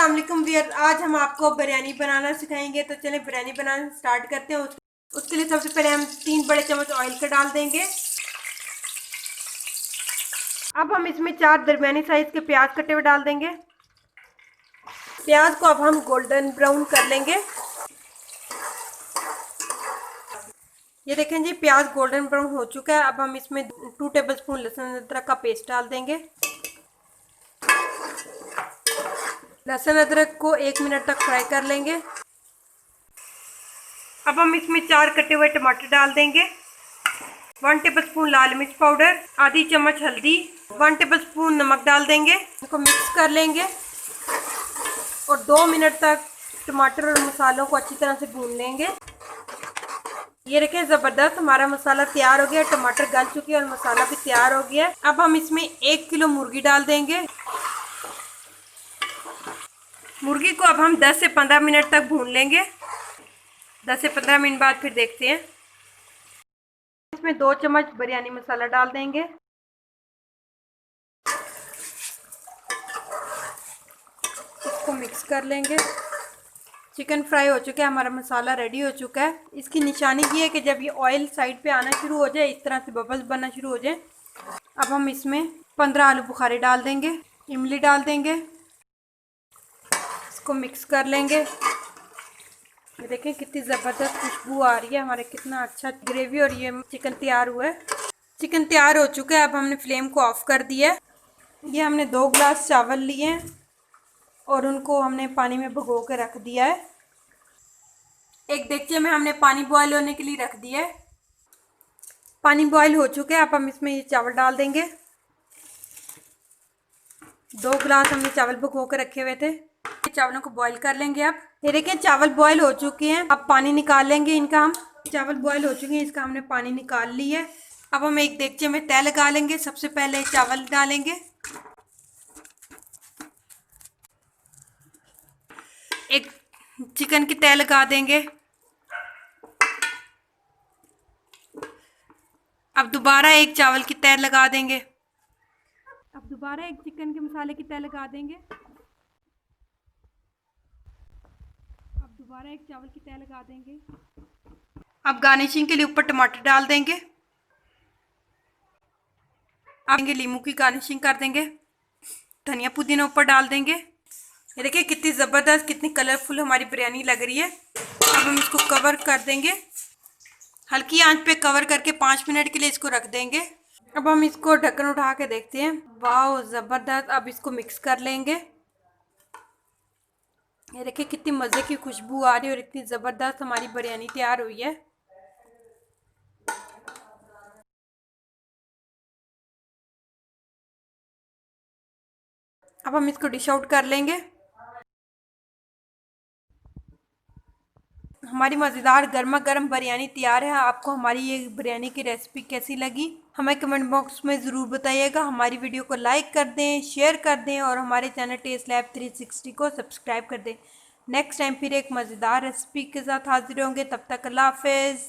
अस्सलाम वालेकुम वियर। आज हम आपको बिरयानी बनाना सिखाएंगे। तो चलें बिरयानी बनाना स्टार्ट करते हैं। उसके लिए सबसे पहले हम 3 बड़े चम्मच ऑयल का डाल देंगे। अब हम इसमें 4 दरमियानी साइज के प्याज कटे हुए डाल देंगे। प्याज को अब हम गोल्डन ब्राउन कर लेंगे। ये देखें जी, प्याज गोल्डन ब्राउन हो चुका है। अब हम इसमें 2 टेबलस्पून लहसुन अदरक का पेस्ट डाल देंगे। लहसुन अदरक को 1 मिनट तक फ्राई कर लेंगे। अब हम इसमें 4 कटे हुए टमाटर डाल देंगे। 1 टेबलस्पून लाल मिर्च पाउडर, आधी चम्मच हल्दी, 1 टेबलस्पून नमक डाल देंगे। इसको मिक्स कर लेंगे और 2 मिनट तक टमाटर और मसालों को अच्छी तरह से भून लेंगे। ये देखें, ज़बरदस्त हमारा मसाला तैयार हो गया। टमाटर गल चुके हैं और मसाला भी तैयार हो गया। अब हम इसमें 1 किलो मुर्गी डाल देंगे। मुर्गी को अब हम 10 से 15 मिनट तक भून लेंगे। 10 से 15 मिनट बाद फिर देखते हैं। इसमें 2 चम्मच बिरयानी मसाला डाल देंगे। इसको मिक्स कर लेंगे। चिकन फ्राई हो चुका है, हमारा मसाला रेडी हो चुका है। इसकी निशानी ये है कि जब ये ऑयल साइड पे आना शुरू हो जाए, इस तरह से बबल्स बनना शुरू हो जाए, अब हम इसमें 15 आलू बुखारे डाल देंगे, इमली डाल देंगे। इसको मिक्स कर लेंगे। ये देखें कितनी ज़बरदस्त खुशबू आ रही है, हमारे कितना अच्छा ग्रेवी और ये चिकन तैयार हुआ है। चिकन तैयार हो चुका है। अब हमने फ्लेम को ऑफ कर दिया है। ये हमने 2 गिलास चावल लिए हैं और उनको हमने पानी में भिगो के रख दिया है। एक देगचे में हमने पानी बॉयल होने के लिए रख दिया है। पानी बॉयल हो चुका है। अब हम इसमें ये चावल डाल देंगे। 2 गिलास हमने चावल भिगो के रखे हुए थे। चावलों को बॉईल कर लेंगे। अब ये देखिए चावल बॉईल हो चुके हैं। अब पानी निकाल लेंगे इनका। हम चावल बॉईल हो चुके हैं, इसका हमने पानी निकाल लिया है। अब हम एक देगचे में तय लगा लेंगे। सबसे पहले चावल डालेंगे, एक चिकन की तय लगा देंगे। अब दोबारा एक चावल की तय लगा देंगे। अब दोबारा एक चिकन के मसाले की तय लगा देंगे। अब दोबारा एक चावल की तय लगा देंगे। अब गार्निशिंग के लिए ऊपर टमाटर डाल देंगे। अब लीमू की गार्निशिंग कर देंगे। धनिया पुदीना ऊपर डाल देंगे। ये देखिए कितनी ज़बरदस्त, कितनी कलरफुल हमारी बिरयानी लग रही है। अब हम इसको कवर कर देंगे। हल्की आंच पे कवर करके 5 मिनट के लिए इसको रख देंगे। अब हम इसको ढक्कन उठा के देखते हैं। वाह ज़बरदस्त। अब इसको मिक्स कर लेंगे। ये देखिए कितनी मज़े की खुशबू आ रही है और इतनी ज़बरदस्त हमारी बिरयानी तैयार हुई है। अब हम इसको डिश आउट कर लेंगे। हमारी मज़ेदार गर्मा गर्म बिरयानी तैयार है। आपको हमारी ये बिरयानी की रेसिपी कैसी लगी हमें कमेंट बॉक्स में ज़रूर बताइएगा। हमारी वीडियो को लाइक कर दें, शेयर कर दें और हमारे चैनल टेस्ट लैब 360 को सब्सक्राइब कर दें। नेक्स्ट टाइम फिर एक मज़ेदार रेसिपी के साथ हाजिर होंगे। तब तक अल्लाह हाफिज़।